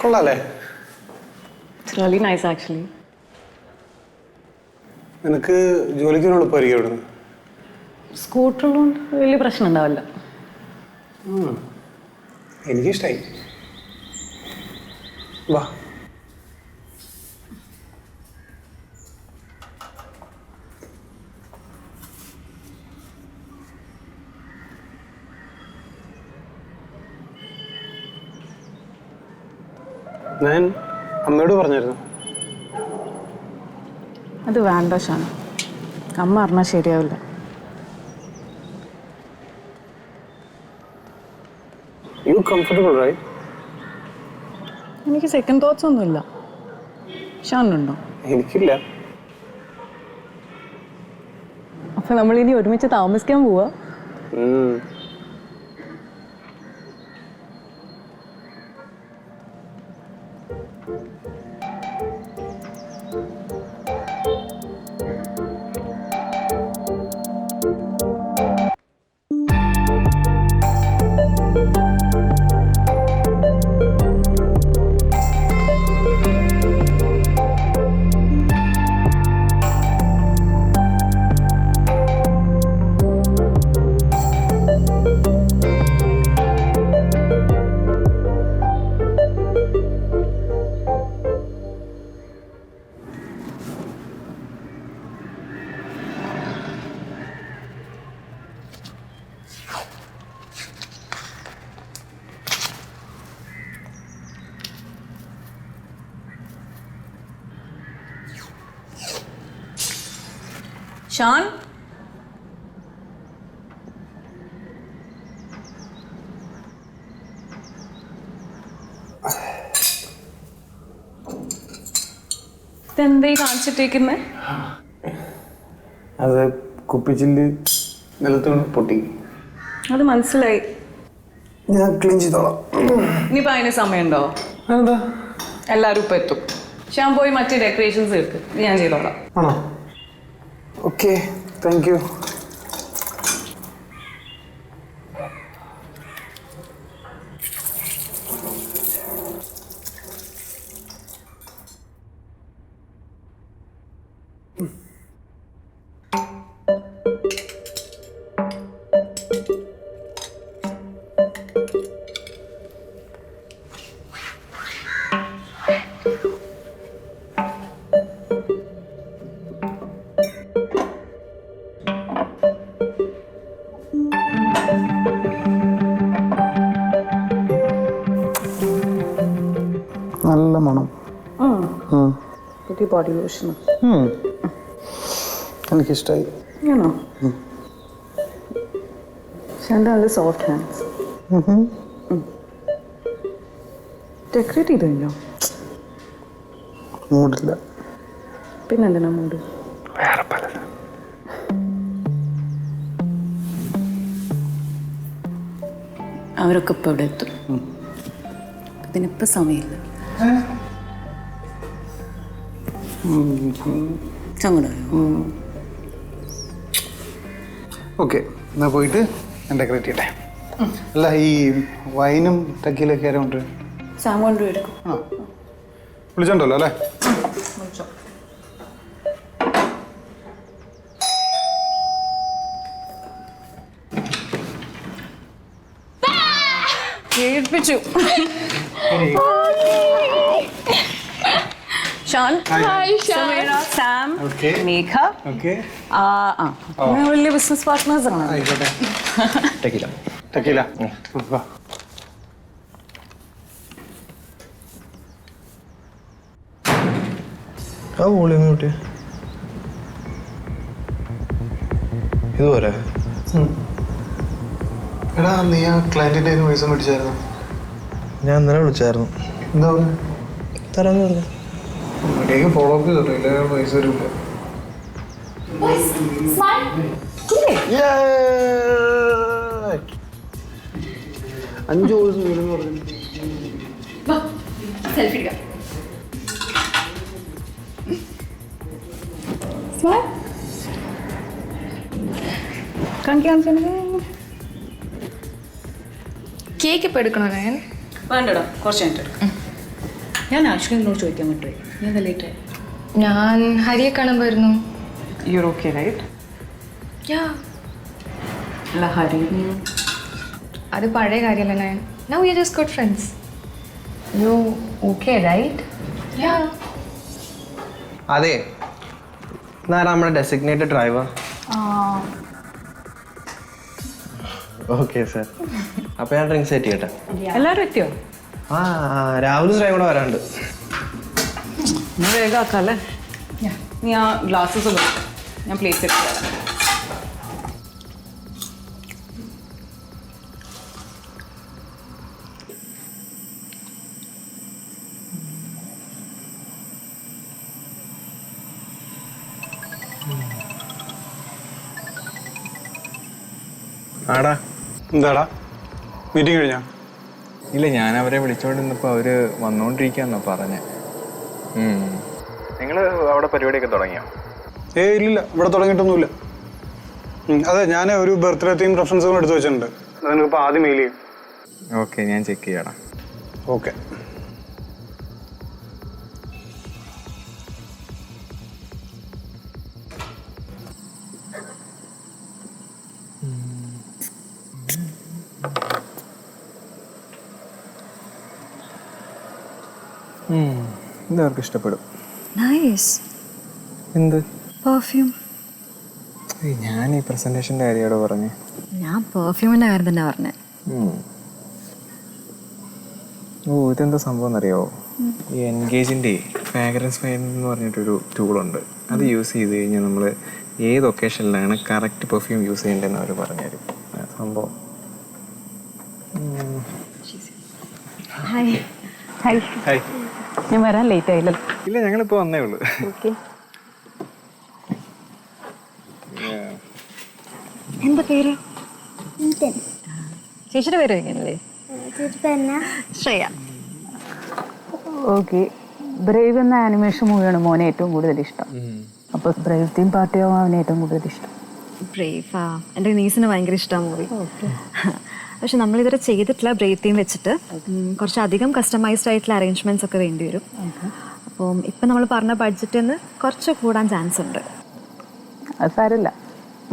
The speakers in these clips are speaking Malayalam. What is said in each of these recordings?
കൊള്ളാല്ലേ? It's really nice actually. നിനക്ക് ജോലിക്ക് എളുപ്പമായിരിക്കും ഇവിടുന്ന്. സ്കൂട്ടറുകൊണ്ട് വലിയ പ്രശ്നം ഉണ്ടാവില്ല. എനിക്കിഷ്ടായി. വാ. ഞാൻ അമ്മയോട് പറഞ്ഞായിരുന്നു. അത് വേണ്ട ഷാൻ, അമ്മ അറിഞ്ഞാൽ ശരിയാവില്ല. You comfortable, right? എനിക്ക് സെക്കൻഡ് തോട്ട്സ് ഒന്നുമില്ല. ഷാനുണ്ടോ? എനിക്കില്ല. അപ്പൊ നമ്മൾ ഇനി ഒരുമിച്ച് താമസിക്കാൻ പോവാ? ഷാൻ, ഇതെന്താ കാണിച്ചിട്ടേക്കുന്നേ? അത് കുപ്പിച്ചില്ല് നിലത്ത് പൊട്ടി. അത് മനസ്സിലായി. ഞാൻ ക്ലീൻ ചെയ്തോളാം. ഇനിയിപ്പോൾ അതിന് സമയമുണ്ടോ? എന്താ, എല്ലാവരും ഇപ്പം എത്തും. ഷാൻ പോയി മറ്റേ ഡെക്കറേഷൻസ് എടുക്ക്, ഞാൻ ചെയ്തോളാം. ആണോ? Okay, thank you. നല്ല മണം. പുതിയ ബോഡി ലോഷൻ എനിക്കിഷ്ടായി. ആണോ? ഷാൻ്റെ നല്ല സോഫ്റ്റ് ഹാൻഡ്സ്. ഡെക്കറേറ്റ് ചെയ്ത് കഴിഞ്ഞോ? മൂടില്ല. പിന്നെന്തിനാ മൂഡ്? വേറെ പലത്. അവരൊക്കെ ഇപ്പം ഇവിടെ എത്തും. ഇതിനിപ്പോൾ സമയമില്ല. ഓക്കെ, എന്നാ പോയിട്ട് ഞാൻ ഡെക്കറേറ്റ് ചെയ്യട്ടെ. അല്ല, ഈ വൈനും ടക്കിയിലൊക്കെ ആരുണ്ട്? സാം കൊണ്ടുവരും. ആ, വിളിച്ചോണ്ടല്ലോ അല്ലേ? കേൾപ്പിച്ചു. ഷാൻ, സമീറ, സാം, മേഘ. വലിയ ബിസിനസ് പാർട്ട്നേഴ്സ് ആണ്. ആയിക്കോട്ടെ. ടക്കീല. ടക്കീല. ആ വോളിയം കൂട്ടി. ഇതുപോലെ. എടാ, നീ ആ ക്ലയന്റിന്റെ പൈസ മേടിച്ചായിരുന്നു? ഞാൻ ഇന്നലെ വിളിച്ചായിരുന്നു. എന്താ തരാന്ന് പറഞ്ഞു. മര്യാദയ്ക്ക് ഫോളോ അപ്പ് ചെയ്തോട്ടെ, പൈസ വരില്ല. അഞ്ച് കോഴ്സ് വീടെന്ന് പറഞ്ഞു. കേക്ക് ഇപ്പം എടുക്കണോ ഞാൻ? വേണ്ടടാ, കുറച്ച് കഴിഞ്ഞിട്ട്. ഞാൻ ആക്ച്വലി എന്നോട് ചോദിക്കാൻ പറ്റുമോ? നീ എന്താ ലേറ്റ് ആയി? ഞാൻ ഹരിയെ കാണാൻ വരുന്നു. Your okay right? യാ, അല്ല ഹരി അത് പഴയ കാര്യമല്ല ഞാൻ. Now you just good friends. You okay right? Yeah. അതെ, ഇതാരാ നമ്മുടെ ഡെസിഗ്നേറ്റഡ് ഡ്രൈവർ? Okay sir. അപ്പോൾ ഞാൻ ഡ്രിങ്ക്സ് സെറ്റ് ചെയ്യട്ടെ. എല്ലാവരും എത്തിയോ? ആ, രാഹുൽ സാറും കൂടെ വരാണ്ട്. ഞാൻ വേഗം ആക്കാം അല്ലേ? നീ ആ ഗ്ലാസ്സസ് കൊടുക്കും, ഞാൻ പ്ലേറ്റ് എടുത്ത് തരാം. ആടാ, എന്താടാ മീറ്റിംഗ് കഴിഞ്ഞാ? ഇല്ല, ഞാൻ അവരെ വിളിച്ചോണ്ടിരുന്നപ്പോൾ അവർ വന്നുകൊണ്ടിരിക്കാന്നാ പറഞ്ഞേ. നിങ്ങൾ അവിടെ പരിപാടിയൊക്കെ തുടങ്ങിയോ? ഇല്ലില്ല, ഇവിടെ തുടങ്ങിയിട്ടൊന്നുമില്ല. അതെ, ഞാൻ ഒരു ബർത്ത്ഡേ തീം റെഫറൻസുകൾ എടുത്ത് വെച്ചിട്ടുണ്ട്. അത് നിനക്കിപ്പോൾ ആദ്യം മെയിൽ ചെയ്യും. ഓക്കെ, ഞാൻ ചെക്ക് ചെയ്യണം. ഓക്കെ. ഇതവർക്ക് ഇഷ്ടപ്പെടും. നൈസ്. എന്ത് പെർഫ്യൂം? ഞാൻ ഈ പ്രസന്റേഷൻ്റെ കാര്യമോടെ പറഞ്ഞു. ഞാൻ പെർഫ്യൂമിൻ്റെ കാര്യം തന്നെ പറഞ്ഞേ. ഓ, ഇതെന്താ സംഭവം എന്നറിയാമോ? ഈ എൻഗേജിൻ്റെ ഫ്രാഗ്രൻസ് ഫൈൻഡർ എന്ന് പറഞ്ഞിട്ടൊരു ടൂളുണ്ട്. അത് യൂസ് ചെയ്ത് കഴിഞ്ഞാൽ നമ്മൾ ഏത് ഒക്കേഷനിലാണ് കറക്റ്റ് പെർഫ്യൂം യൂസ് ചെയ്യേണ്ടതെന്ന് അവർ പറഞ്ഞുതരും. സംഭവം. ഹായ്. ഹായ്. ഹായ്. ഞാൻ വരാൻ ലേറ്റ് ആയില്ലല്ലോ. ഇല്ല, ഞങ്ങളിപ്പോൾ വന്നേ ഉള്ളൂ. ഓക്കെ. എന്താ പേര്? ചേച്ചിയുടെ പേര് വയ്ക്കാനല്ലേ? ശ്രേയ. ഓക്കെ. ബ്രേവ് എന്ന ആനിമേഷൻ മൂവിയാണ് മോനെ ഏറ്റവും കൂടുതൽ ഇഷ്ടം. അപ്പോൾ ബ്രേവ് തീം പാർട്ടിയാവും അവന് ഏറ്റവും കൂടുതൽ ഇഷ്ടം. ബ്രേവാ, എൻ്റെ നീസിന് ഭയങ്കര ഇഷ്ടമാണ് മൂവി. പക്ഷെ നമ്മളിതുവരെ ചെയ്തിട്ടില്ല ബ്രേവ് തീം വെച്ചിട്ട്. കുറച്ചധികം കസ്റ്റമൈസ്ഡ് ആയിട്ടുള്ള അറേഞ്ച്മെൻറ്റ്സ് ഒക്കെ വേണ്ടി വരും. അപ്പം ഇപ്പം നമ്മൾ പറഞ്ഞ ബഡ്ജറ്റിൽ നിന്ന് കുറച്ച് കൂടാൻ ചാൻസ് ഉണ്ട്. അത് സാരമില്ല,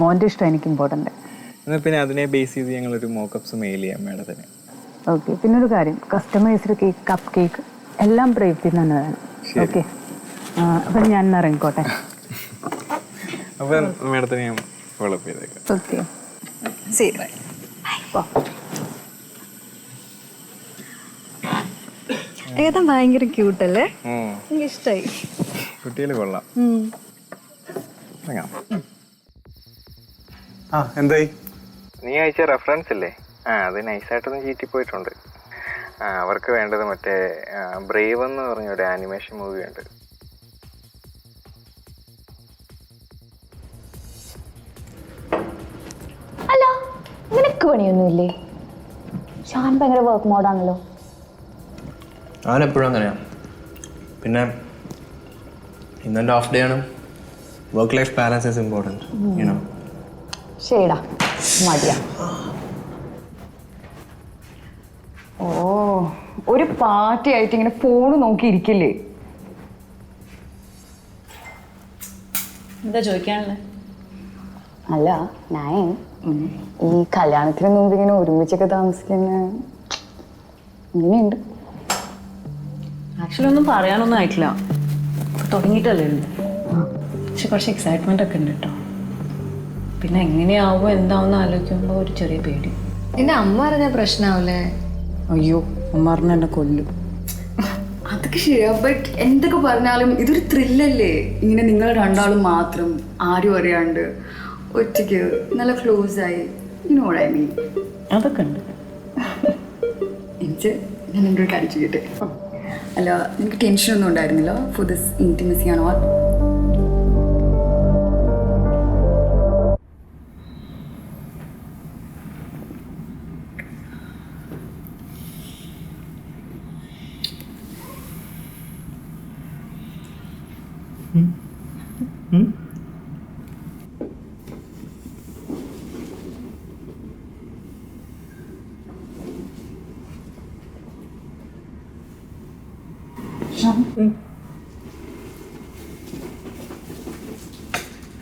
മോൻ്റെ ഇഷ്ടം എനിക്ക് ഇമ്പോർട്ടൻ്റ്. എന്നാൽ പിന്നെ അതിനെ ബേസ് ചെയ്ത് ഞങ്ങളൊരു മോക്കപ്സ് മെയിൽ ചെയ്യാം മാഡത്തിന്. ഓക്കെ. പിന്നൊരു കാര്യം, കസ്റ്റമൈസ്ഡ് കേക്ക്, കപ്പ് കേക്ക് എല്ലാം ബ്രേവ് തീം തന്നെ വേണം. ഓക്കെ. അപ്പം ഞാൻ ഇറങ്ങിക്കോട്ടെ. അപ്പം മാഡത്തിന് ഞാൻ ഫോളോ അപ്പ് ചെയ്തേക്കാം. ഓക്കെ. ശരി, ബൈ. ഏതാ ഭയങ്കര ക്യൂട്ടല്ലേ? എനിക്ക് ഇഷ്ടമായി. കുട്ടികൾ കൊള്ളാം. ഇറങ്ങാം. എന്തായി? നീ അയച്ച റെഫറൻസ് ഇല്ലേ? അത് നൈസായിട്ടൊന്നും ചീറ്റി പോയിട്ടുണ്ട്. അവർക്ക് വേണ്ടത് മറ്റേ ബ്രേവ് എന്ന് പറഞ്ഞൊരു ആനിമേഷൻ മൂവി ഉണ്ട്. അല്ല, നിനക്ക് പണിയൊന്നുമില്ലേ? ഷാൻ ഭയങ്കര വർക്ക് മോഡാണല്ലോ. അവനെപ്പോഴും അങ്ങനെയാണ്. പിന്നെ ഇന്നെൻ്റെ ഓഫ് ഡേ ആണ്. Work life balance is important, you know. ശരിടാ, മതിയാ. ഓ, ഒരു പാർട്ടി ആയിട്ട് ഇങ്ങനെ ഫോണ് നോക്കിയിരിക്കില്ലേ? എന്താ ചോദിക്കാനുള്ളത്? അല്ല, ഞാൻ ഈ കല്യാണത്തിന് മുമ്പ് ഇങ്ങനെ ഒരുമിച്ചൊക്കെ താമസിക്കുന്ന ഇങ്ങനെയുണ്ട്. ആക്ച്വലി ഒന്നും പറയാനൊന്നും ആയിട്ടില്ല, തുടങ്ങിയിട്ടല്ലേ ഉള്ളൂ. പക്ഷെ കുറച്ച് എക്സൈറ്റ്മെന്റ് ഒക്കെ ഉണ്ട് കേട്ടോ. പിന്നെ എങ്ങനെയാവോ എന്താവെന്ന് ആലോചിക്കുമ്പോൾ ഒരു ചെറിയ പേടി. എൻ്റെ അമ്മ പറഞ്ഞ പ്രശ്നമാവില്ലേ? അയ്യോ, അമ്മ പറഞ്ഞ എന്നെ കൊല്ലും. അതൊക്കെ ശരിയാ, ബട്ട് എന്തൊക്കെ പറഞ്ഞാലും ഇതൊരു ത്രില്ലല്ലേ? ഇങ്ങനെ നിങ്ങൾ രണ്ടാളും മാത്രം, ആരും അറിയാണ്ട് ഒറ്റയ്ക്ക് നല്ല ക്ലോസ് ആയി, ഇനോട് ഐ മീൻ. അതൊക്കെ ഉണ്ട്. എനിക്ക് ഞാൻ എൻ്റെ ഒരു കാര്യം ചെയ്യട്ടെ. അല്ല, എനിക്ക് ടെൻഷനൊന്നും ഉണ്ടായിരുന്നില്ല for this intimacy and all.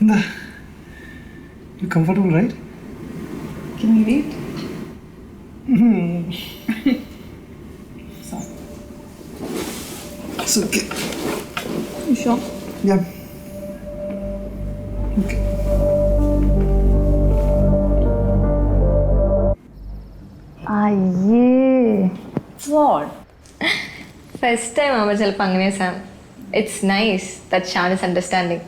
എന്താ comfortable right? Can we read? It's okay. You sure? Yeah. Okay. അയ്യേ What? ഫസ്റ്റ് ടൈം ആവുമ്പോൾ ചിലപ്പോൾ അങ്ങനെ Sam. It's nice that Shan is understanding.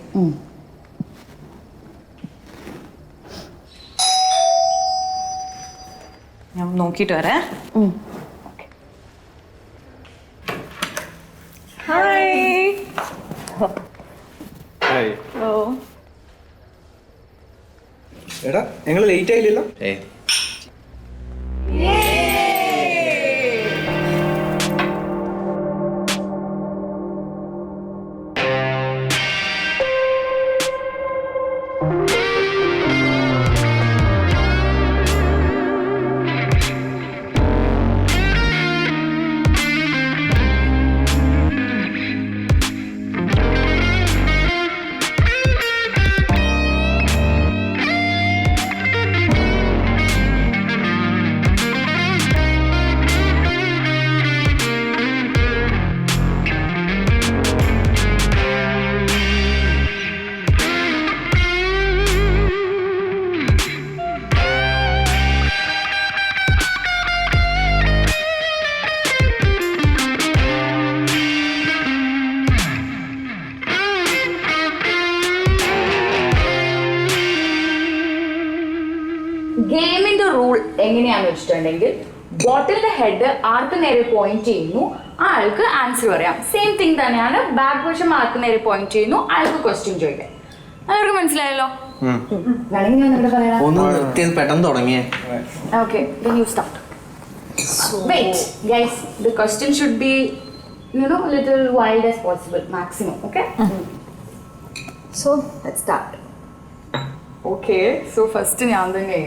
ഞാൻ നോക്കിയിട്ട് വരാം. എടാ ഞങ്ങൾ ലേറ്റ് ആയില്ലല്ലോ. ഏയ് ഗെയിമിന്റെ റൂൾ എങ്ങനെയാണെന്ന് വെച്ചിട്ടുണ്ടെങ്കിൽ ബോട്ടിലിന്റെ ഹെഡ് ആർക്ക് നേരെ പോയിന്റ് ചെയ്യുന്നു ആ ആൾക്ക് ആൻസർ പറയാം. സെയിം തിങ് തന്നെയാണ് ബാക്ക് വശം ആർക്ക് നേരെ പോയിന്റ് ചെയ്യുന്നു ആൾക്ക് ക്വസ്റ്റ്യൻ ചോദിക്കാം. എല്ലാവർക്കും മനസ്സിലായല്ലോ? വേണമെങ്കിൽ ഞാൻ നിങ്ങളുടെ പറയാം. ഒന്ന് നിർത്തിയത് പെട്ടെന്ന് തുടങ്ങിയേ. Okay, then you start. Wait, guys, the question should be, a little wild as possible, maximum, okay? So, let's start. Okay, so first ഞാൻ തന്നെ.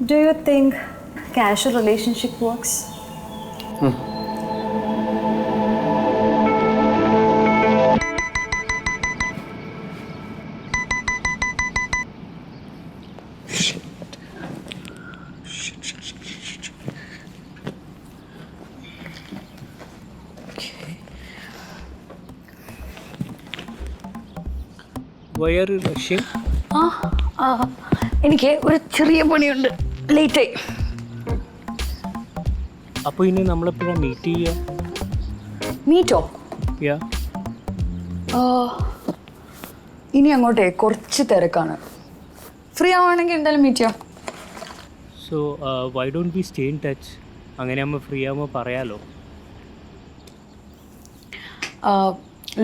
Do you think casual relationship works? എനിക്ക് ഒരു ചെറിയ പണിയുണ്ട്, ലേറ്റ് ആയി. അപ്പോൾ ഇനി നമ്മളെപ്പോഴാണ് മീറ്റ് ചെയ്യുക? മീറ്റോ? യാ, ഇനി അങ്ങോട്ടേ കുറച്ച് തിരക്കാണ്. ഫ്രീ ആവുകയാണെങ്കിൽ എന്തായാലും മീറ്റ് ചെയ്യാം. So why don't we stay in touch? അങ്ങനെ ആകുമ്പോൾ ഫ്രീ ആകുമ്പോൾ പറയാലോ.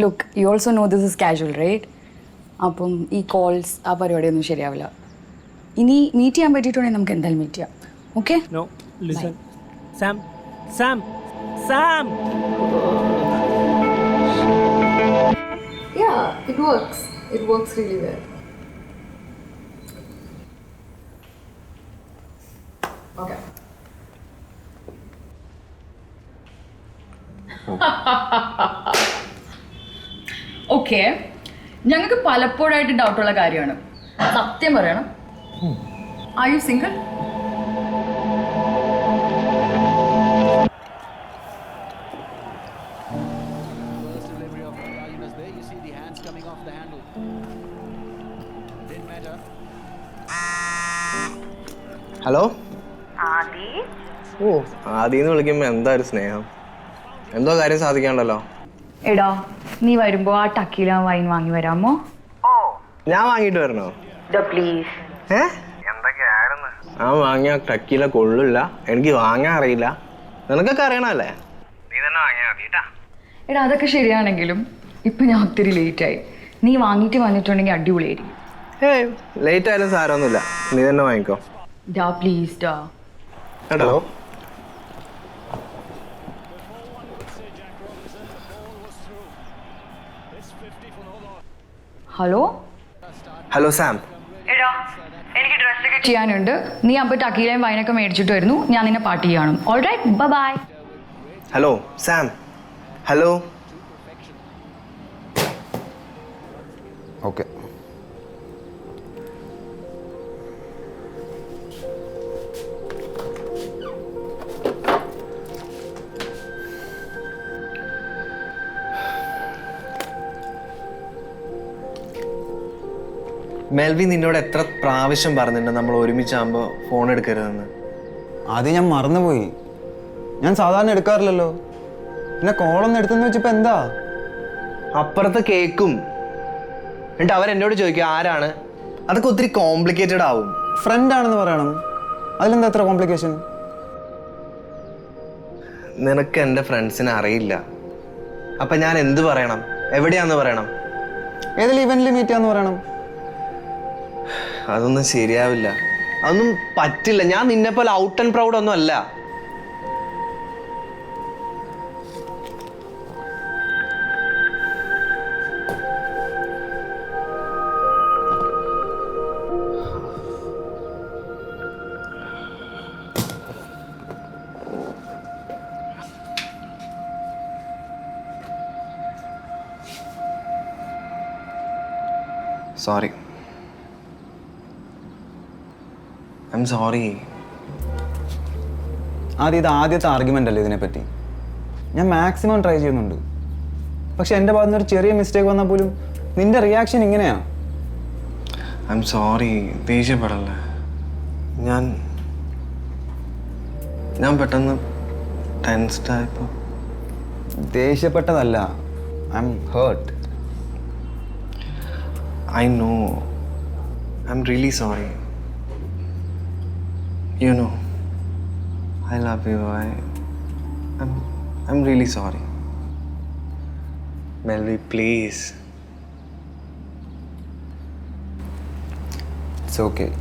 Look, you also know this is casual right? അപ്പം ഈ കോൾസ് ആ പരിപാടിയൊന്നും ശരിയാവില്ല. ഇനി മീറ്റ് ചെയ്യാൻ പറ്റിയിട്ടുണ്ടെങ്കിൽ നമുക്ക് എന്തായാലും മീറ്റ് ചെയ്യാം. Okay? No, listen Sam, Sam, Sam. Yeah, it works. It works really well. Okay. Okay, ഞങ്ങൾക്ക് പലപ്പോഴായിട്ട് ഡൗട്ടുള്ള കാര്യമാണ്. സത്യം പറയണം. Are you single? ഹലോ. ഓ, ആദിന്ന് വിളിക്കുമ്പോ എന്താ ഒരു സ്നേഹം. എന്തോ കാര്യം സാധിക്കാണ്ടല്ലോ. എടാ, നീ വരുമ്പോ ആ ടക്കീല വൈൻ വാങ്ങി വരാമോ? ഞാൻ വാങ്ങിട്ട് വരണോ? പ്ലീസ്. ഞാൻ വാങ്ങിയ ടക്കീല കൊള്ളില്ല, എനിക്ക് വാങ്ങാൻ അറിയില്ല. നിനക്കൊക്കെ അറിയണല്ലേ? നീ തന്നെ വാങ്ങിയാ മതിട്ടാ. എടാ, അതൊക്കെ ശരിയാണെങ്കിലും ഇപ്പൊ ഞാൻ ഒത്തിരി ലേറ്റായി. നീ വാങ്ങിയിട്ട് വന്നിട്ടുണ്ടെങ്കിൽ അടിപൊളിയായിരിക്കും. ഏയ്, ലേറ്റ് ആയാലും സാരമൊന്നുമില്ല, നീ തന്നെ വാങ്ങിക്കോ. ഡാ പ്ലീസ് ഡാ. കേട്ടോ? ഹലോ. Hello Sam. എടാ, എനിക്ക് ഡ്രസ്സൊക്കെ ചെയ്യാനുണ്ട്. നീ അപ്പോൾ ടക്കീലയും വൈനൊക്കെ മേടിച്ചിട്ട് വരുന്നു. ഞാൻ നിന്നെ പാർട്ടി ചെയ്യണം. Alright, bye bye. Hello Sam. Hello. Okay. മെൽവി നിന്നോട് എത്ര പ്രാവശ്യം പറഞ്ഞിട്ടുണ്ട് നമ്മൾ ഒരുമിച്ചാകുമ്പോൾ ഫോൺ എടുക്കരുതെന്ന്? ആദ്യം ഞാൻ മറന്നുപോയി. ഞാൻ സാധാരണ എടുക്കാറില്ലല്ലോ. പിന്നെ കോളൊന്നും എടുത്തെന്ന് വെച്ചപ്പോൾ എന്താ? അപ്പുറത്ത് കേൾക്കും. എന്നിട്ട് അവരെന്നോട് ചോദിക്കും ആരാണ്. അതൊക്കെ ഒത്തിരി കോംപ്ലിക്കേറ്റഡ് ആവും. ഫ്രണ്ടാണെന്ന് പറയണം. അതിലെന്താ എത്ര കോംപ്ലിക്കേഷൻ? നിനക്ക് എൻ്റെ ഫ്രണ്ട്സിനെ അറിയില്ല. അപ്പം ഞാൻ എന്ത് പറയണം? എവിടെയാന്ന് പറയണം? ഏതെങ്കിലും ഇവന്റിൽ മീറ്റ് ചെയ്യാന്ന് പറയണം. അതൊന്നും ശരിയാവില്ല. അതൊന്നും പറ്റില്ല. ഞാൻ നിന്നെ പോലെ ഔട്ട് ആൻഡ് പ്രൗഡ് ഒന്നും അല്ല. സോറി. I am sorry. ഇത് ആദ്യത്തെ ആർഗ്യുമെൻ്റ് അല്ലേ ഇതിനെപ്പറ്റി. ഞാൻ മാക്സിമം ട്രൈ ചെയ്യുന്നുണ്ട്. പക്ഷെ എൻ്റെ ഭാഗത്തുനിന്ന് ഒരു ചെറിയ മിസ്റ്റേക്ക് വന്നാൽ പോലും നിന്റെ റിയാക്ഷൻ ഇങ്ങനെയാ. I am sorry. ദേഷ്യപ്പെടല്ല. ഞാൻ പെട്ടെന്ന് ടെൻസ്ഡ് ആയപ്പോൾ. ദേഷ്യപ്പെട്ടതല്ല, I am hurt. I know. I'm really sorry. You know, I love you. I'm really sorry. Melvi, please. It's okay.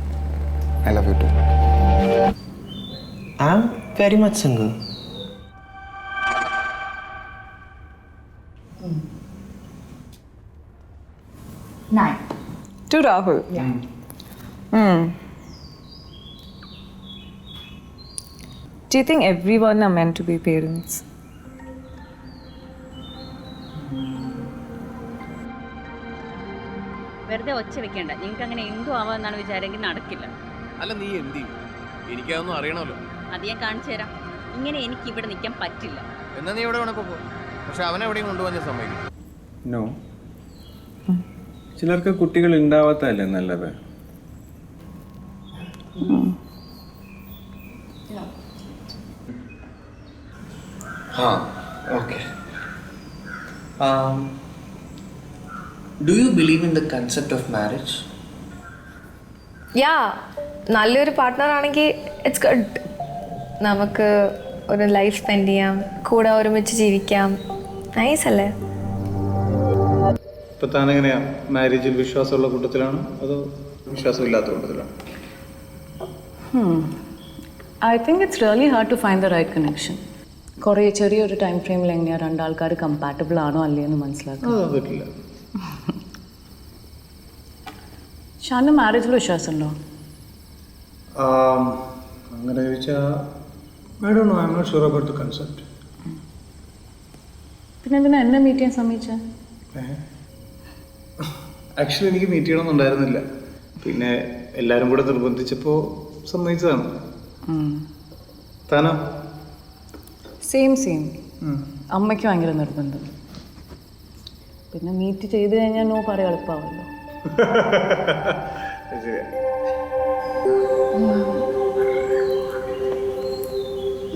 I love you too. I'm very much single. Nine. To Rahul. Do you think everyone are meant to be parents? വെറുതെ ഒച്ച വെക്കേണ്ട. നിങ്ങൾക്ക് അങ്ങനെ എന്തു ആവാന്നാണ് വിചാരെങ്കിൽ നടക്കില്ല. അല്ല നീ എന്ത് ചെയ്യും? എനിക്കതൊന്നും അറിയണമല്ലോ. അത് ഞാൻ കാണിച്ചു തരാം. ഇങ്ങനെ എനിക്ക് ഇവിടെ നിൽക്കാൻ പറ്റില്ല. എന്നാ നീ എവിടെ വേണപ്പോ പോ. പക്ഷെ അവനെ എവിടെയും കൊണ്ടുപോകാൻ ഞാൻ സമ്മതിക്കും. നോ. ചിലർക്ക് കുട്ടികൾ ഉണ്ടാവാത്തല്ലേ നല്ലത്. Okay. Do you believe in the concept of marriage? നല്ലൊരു പാർട്ട്ണർ ആണെങ്കിൽ ഇറ്റ്സ് ഗുഡ്. നമുക്ക് ഒരു ലൈഫ് സ്പെൻഡ് ചെയ്യാം, കൂടെ ഒരുമിച്ച് ജീവിക്കാം. നൈസ് അല്ലേ? ഇപ്പം താനെങ്ങനെയാ, മാരേജിൽ വിശ്വാസമുള്ള കൂട്ടത്തിലാണോ അതോ വിശ്വാസമില്ലാത്ത കൂട്ടത്തിലാണോ? I think it's really hard to find the right connection. കുറേ ചെറിയൊരു ടൈം ഫ്രെയിമിൽ എങ്ങനെയാണ് രണ്ടാൾക്കാർ കമ്പാറ്റബിൾ ആണോ അല്ലേ എന്ന് മനസ്സിലാക്കുക. പറ്റില്ല. ഷാന് മാരേജിൽ വിശ്വാസമുണ്ടോ? അങ്ങനെ ചോദിച്ചാൽ I don't know, I am not sure about the concept. പിന്നെ എന്തിനാ എന്നെ മീറ്റ് ചെയ്യാൻ സമ്മതിച്ചേ? ആക്ച്വലി എനിക്ക് മീറ്റ് ചെയ്യണമെന്നുണ്ടായിരുന്നില്ല. പിന്നെ എല്ലാവരും കൂടെ നിർബന്ധിച്ചപ്പോൾ സമ്മതിച്ചതാണ്. താനോ? സെയിം അമ്മയ്ക്ക് ഭയങ്കര നിർബന്ധം. പിന്നെ മീറ്റ് ചെയ്ത് കഴിഞ്ഞാൽ നോ പറയാൻ എളുപ്പമാവല്ലോ.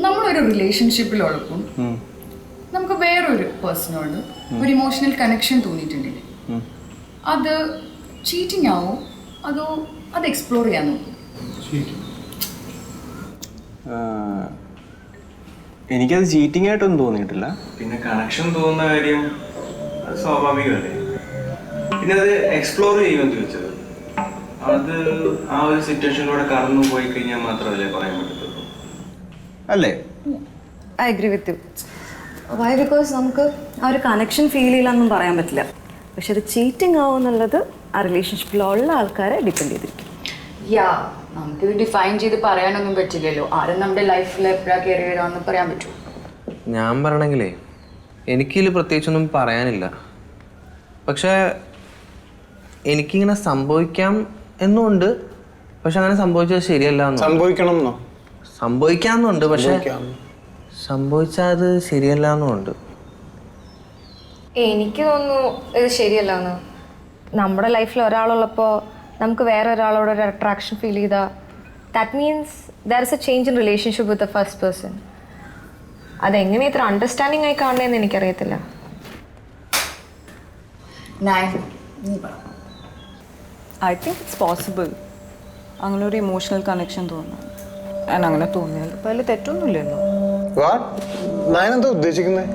നമ്മളൊരു റിലേഷൻഷിപ്പിലുള്ളപ്പോൾ നമുക്ക് വേറൊരു പേഴ്സണോട് ഒരു ഇമോഷണൽ കണക്ഷൻ തോന്നിയിട്ടുണ്ടെങ്കിൽ അത് ചീറ്റിംഗ് ആവോ അതോ അത് എക്സ്പ്ലോർ ചെയ്യാൻ നോക്കും? എനിക്കത് ചീറ്റിംഗ് ആയിട്ടൊന്നും തോന്നിയിട്ടില്ല. പിന്നെ കണക്ഷൻ തോന്നുന്ന കാര്യം അത് സ്വാഭാവികമല്ലേ. പിന്നെ അത് എക്സ്പ്ലോർ ചെയ്യുമെന്ന് ചോദിച്ചത്, അത് ആ ഒരു സിറ്റുവേഷനിലൂടെ കടന്നു പോയി കഴിഞ്ഞാൽ മാത്രമല്ലേ പറയാൻ പറ്റത്തുള്ളൂ അല്ലേ? I agree with you. Why? Because നമുക്ക് ആ ഒരു കണക്ഷൻ ഫീൽ ചെയ്യില്ലെന്നും പറയാൻ പറ്റില്ല. പക്ഷെ അത് ചീറ്റിംഗ് ആവുമെന്നുള്ളത് ആ റിലേഷൻഷിപ്പിലുള്ള ആൾക്കാരെ ഡിപ്പെൻഡ് ചെയ്തിരിക്കും. നമുക്കിത് ഡിഫൈൻ ചെയ്ത് പറയാനൊന്നും പറ്റില്ലല്ലോ. ആരും നമ്മുടെ ലൈഫിൽ എപ്പോഴാണ് കയറി വരാമെന്ന് പറയാൻ പറ്റുമോ? ഞാൻ പറയണമെങ്കിലേ എനിക്കിതിൽ പ്രത്യേകിച്ചൊന്നും പറയാനില്ല. പക്ഷേ എനിക്കിങ്ങനെ സംഭവിക്കാം എന്നുണ്ട്, പക്ഷെ അങ്ങനെ സംഭവിച്ചത് ശരിയല്ല എന്ന് സംഭവിക്കണം എന്നോ? സംഭവിക്കാന്നുണ്ട്, പക്ഷെ സംഭവിച്ചാൽ അത് ശരിയല്ല എന്നുണ്ട്. എനിക്ക് തോന്നുന്നു ഇത് ശരിയല്ല എന്ന്. നമ്മുടെ ലൈഫിൽ ഒരാളുള്ളപ്പോൾ നമുക്ക് വേറെ ഒരാളോട് ഒരു അട്രാക്ഷൻ ഫീൽ ചെയ്താൽ that means there is A change in relationship with the first person. അതെങ്ങനെ ഇത്ര അണ്ടർസ്റ്റാൻഡിങ് ആയി കാണണമെന്ന് എനിക്കറിയത്തില്ല. ഐ തിങ്ക് ഇറ്റ്സ് പോസിബിൾ അങ്ങനെ ഒരു ഇമോഷണൽ കണക്ഷൻ തോന്നാൻ. ഞാൻ അങ്ങനെ തോന്നിയാൽ അപ്പോൾ അതിൽ തെറ്റൊന്നുമില്ലല്ലോ. നയൻ എന്താ ഉദ്ദേശിക്കുന്നത്?